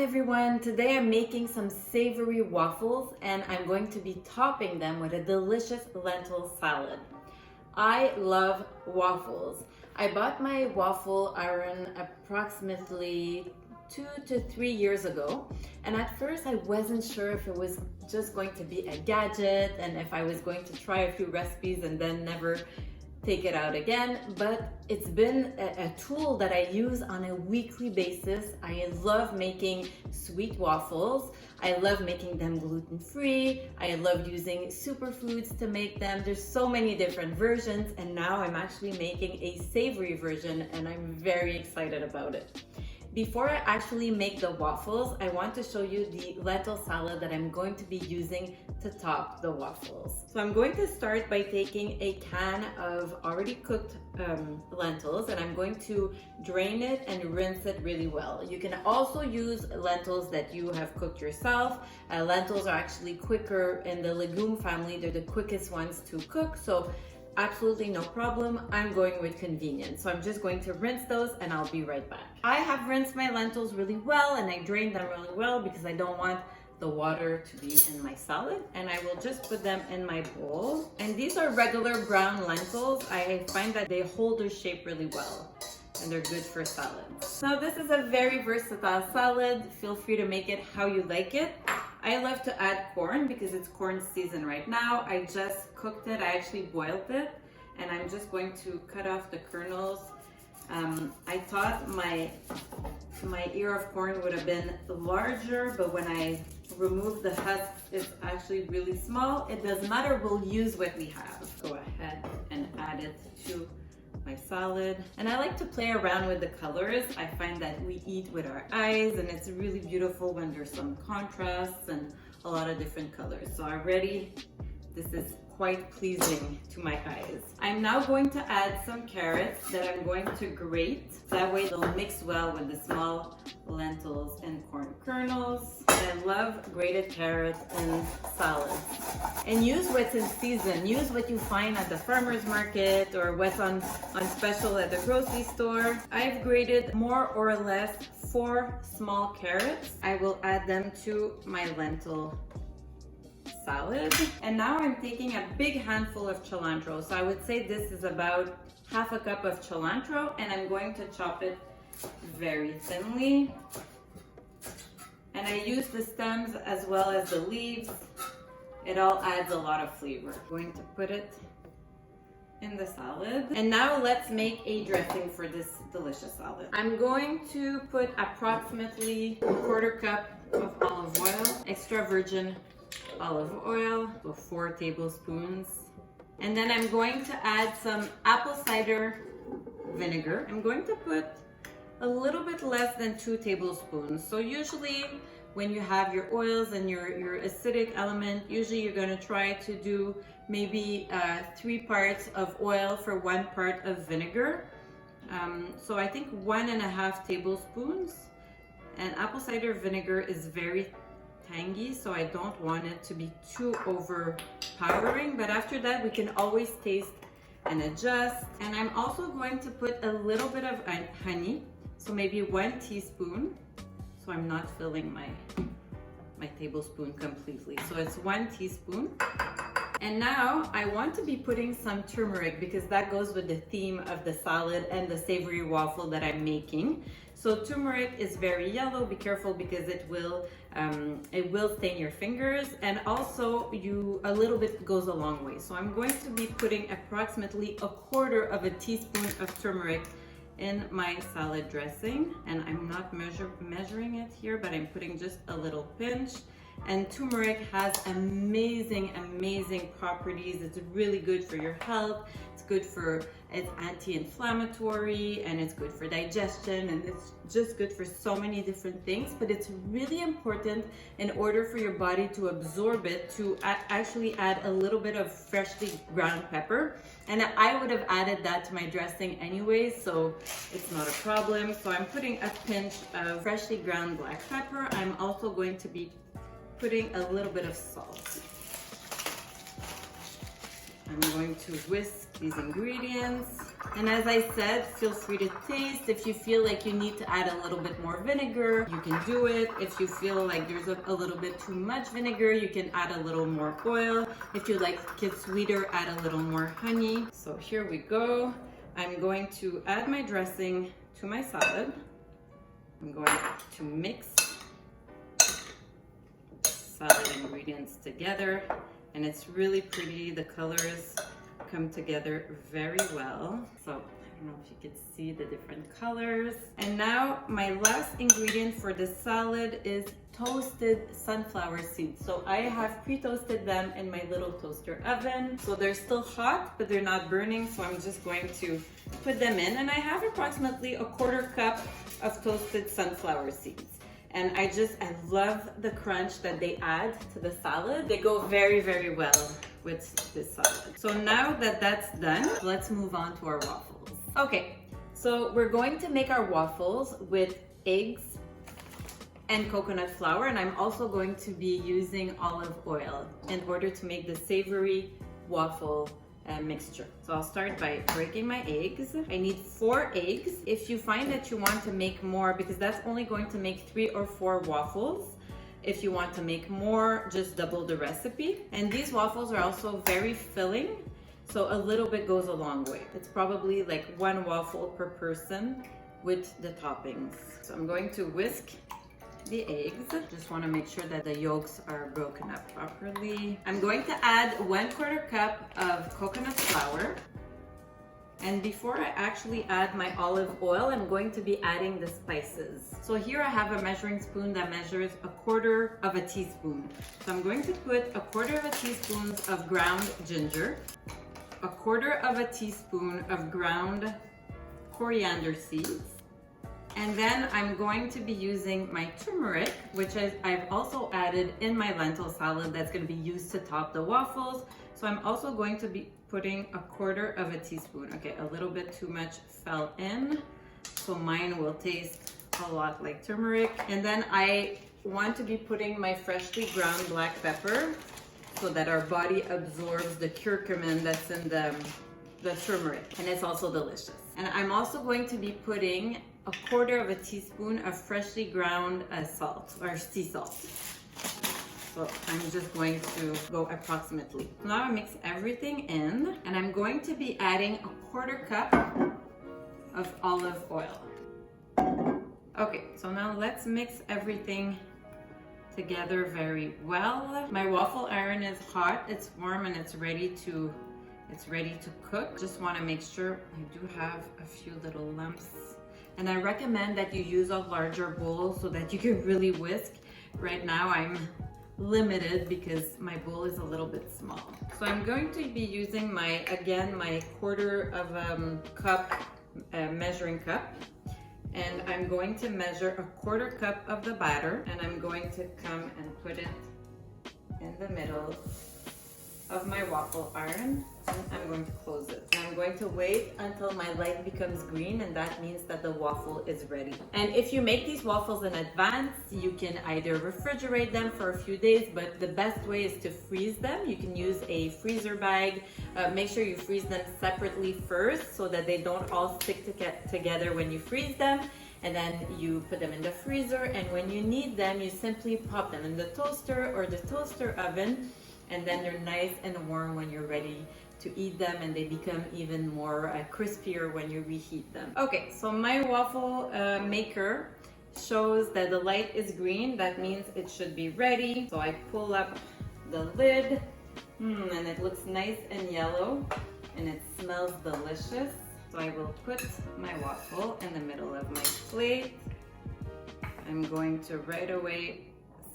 everyone, today I'm making some savory waffles and I'm going to be topping them with a delicious lentil salad. I love waffles. I bought my waffle iron approximately 2 to 3 years ago, and at first I wasn't sure if it was just going to be a gadget and if I was going to try a few recipes and then never take it out again, but it's been a tool that I use on a weekly basis. I love making sweet waffles. I love making them gluten-free. I love using superfoods to make them. There's so many different versions, and now I'm actually making a savory version and I'm very excited about it. Before I actually make the waffles, I want to show you the lentil salad that I'm going to be using to top the waffles. So I'm going to start by taking a can of already cooked lentils, and I'm going to drain it and rinse it really well. You can also use lentils that you have cooked yourself. Lentils are actually quicker in the legume family. They're the quickest ones to cook, so absolutely no problem. I'm going with convenience. So I'm just going to rinse those and I'll be right back. I have rinsed my lentils really well and I drained them really well because I don't want the water to be in my salad, and I will just put them in my bowl. And these are regular brown lentils. I find that they hold their shape really well and they're good for salads. So this is a very versatile salad. Feel free to make it how you like it. I love to add corn because it's corn season right now. I just cooked it, I actually boiled it, and I'm just going to cut off the kernels. I thought my ear of corn would have been larger, but when I removed the husk, it's actually really small. It doesn't matter, we'll use what we have. Go ahead and add it to my salad. And I like to play around with the colors. I find that we eat with our eyes and it's really beautiful when there's some contrasts and a lot of different colors. So already this is quite pleasing to my eyes. I'm now going to add some carrots that I'm going to grate. That way they'll mix well with the small lentils and corn kernels. I love grated carrots in salads. And use what's in season. Use what you find at the farmer's market or what's on special at the grocery store. I've grated more or less 4 small carrots. I will add them to my lentil salad. And now I'm taking a big handful of cilantro. So I would say this is about half a cup of cilantro, and I'm going to chop it very thinly. And I use the stems as well as the leaves. It all adds a lot of flavor. I'm going to put it in the salad. And now let's make a dressing for this delicious salad. I'm going to put approximately a 1/4 cup of olive oil, extra virgin olive oil, so 4 tablespoons. And then I'm going to add some apple cider vinegar. I'm going to put a little bit less than 2 tablespoons. So usually when you have your oils and your acidic element, usually you're going to try to do maybe 3 parts of oil for 1 part of vinegar. So I think 1.5 tablespoons. And apple cider vinegar is very tangy, so I don't want it to be too overpowering, but after that we can always taste and adjust. And I'm also going to put a little bit of honey, so maybe 1 teaspoon, so I'm not filling my tablespoon completely, so it's 1 teaspoon. And now I want to be putting some turmeric because that goes with the theme of the salad and the savory waffle that I'm making. So turmeric is very yellow. Be careful because it will stain your fingers, and also a little bit goes a long way. So I'm going to be putting approximately 1/4 teaspoon of turmeric in my salad dressing, and I'm not measuring it here, but I'm putting just a little pinch. And turmeric has amazing properties. It's really good for your health. It's anti-inflammatory, and it's good for digestion, and it's just good for so many different things. But it's really important in order for your body to absorb it to actually add a little bit of freshly ground pepper. And I would have added that to my dressing anyway, so it's not a problem. So I'm putting a pinch of freshly ground black pepper. I'm also going to be putting a little bit of salt. I'm going to whisk these ingredients. And as I said, feel free to taste. If you feel like you need to add a little bit more vinegar, you can do it. If you feel like there's a little bit too much vinegar, you can add a little more oil. If you like it sweeter, add a little more honey. So here we go. I'm going to add my dressing to my salad. I'm going to mix salad ingredients together, and it's really pretty. The colors come together very well. So I don't know if you could see the different colors. And now my last ingredient for the salad is toasted sunflower seeds. So I have pre-toasted them in my little toaster oven. So they're still hot, but they're not burning. So I'm just going to put them in, and I have approximately a 1/4 cup of toasted sunflower seeds. And I love the crunch that they add to the salad. They go very, very well with this salad. So now that that's done, let's move on to our waffles. Okay, so we're going to make our waffles with eggs and coconut flour, and I'm also going to be using olive oil in order to make the savory waffle mixture. So I'll start by breaking my eggs. I need 4 eggs. If you find that you want to make more, because that's only going to make 3 or 4 waffles. If you want to make more, just double the recipe. And these waffles are also very filling, so a little bit goes a long way. It's probably like 1 waffle per person with the toppings. So I'm going to whisk the eggs. Just want to make sure that the yolks are broken up properly. I'm going to add 1/4 cup of coconut flour. And before I actually add my olive oil, I'm going to be adding the spices. So here I have a measuring spoon that measures 1/4 of a teaspoon. So I'm going to put 1/4 of a teaspoon of ground ginger, 1/4 of a teaspoon of ground coriander seeds, and then I'm going to be using my turmeric, which I've also added in my lentil salad that's going to be used to top the waffles. So I'm also going to be putting 1/4 of a teaspoon. Okay, a little bit too much fell in, so mine will taste a lot like turmeric. And then I want to be putting my freshly ground black pepper so that our body absorbs the curcumin that's in the turmeric, and it's also delicious. And I'm also going to be putting 1/4 of a teaspoon of freshly ground salt, or sea salt. So I'm just going to go approximately. Now I mix everything in, and I'm going to be adding 1/4 cup of olive oil. Okay, so now let's mix everything together very well. My waffle iron is hot, it's warm, and it's ready to cook. Just want to make sure I do have a few little lumps. And I recommend that you use a larger bowl so that you can really whisk. Right now I'm limited because my bowl is a little bit small. So I'm going to be using my 1/4 of a cup measuring cup. And I'm going to measure 1/4 cup of the batter, and I'm going to come and put it in the middle of my waffle iron, and I'm going to close it. And I'm going to wait until my light becomes green, and that means that the waffle is ready. And if you make these waffles in advance, you can either refrigerate them for a few days, but the best way is to freeze them. You can use a freezer bag. Make sure you freeze them separately first so that they don't all stick together when you freeze them. And then you put them in the freezer, and when you need them, you simply pop them in the toaster or the toaster oven, and then they're nice and warm when you're ready to eat them, and they become even more crispier when you reheat them. Okay, so my waffle maker shows that the light is green. That means it should be ready. So I pull up the lid, and it looks nice and yellow, and it smells delicious. So I will put my waffle in the middle of my plate. I'm going to right away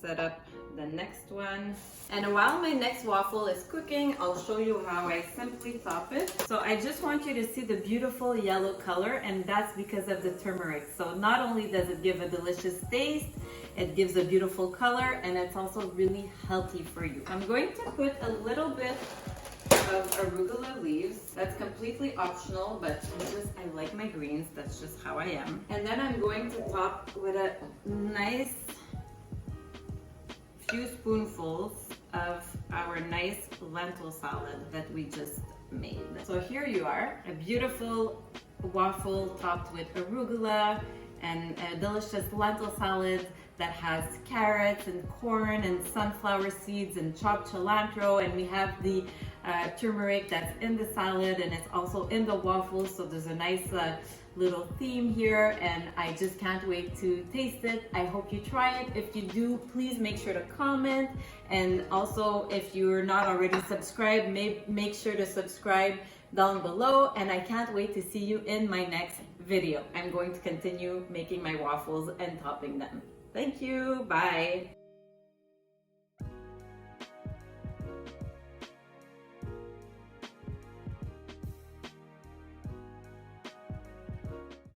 set up the next one. And while my next waffle is cooking, I'll show you how I simply top it. So I just want you to see the beautiful yellow color, and that's because of the turmeric. So not only does it give a delicious taste, it gives a beautiful color, and it's also really healthy for you. I'm going to put a little bit of arugula leaves. That's completely optional, but I like my greens. That's just how I am. And then I'm going to top with a nice few spoonfuls of our nice lentil salad that we just made. So here you are, a beautiful waffle topped with arugula and a delicious lentil salad that has carrots and corn and sunflower seeds and chopped cilantro, and we have the turmeric that's in the salad and it's also in the waffles, so there's a nice little theme here, and I just can't wait to taste it. I hope you try it. If you do, please make sure to comment, and also if you're not already subscribed, make sure to subscribe down below, and I can't wait to see you in my next video. I'm going to continue making my waffles and topping them. Thank you. Bye.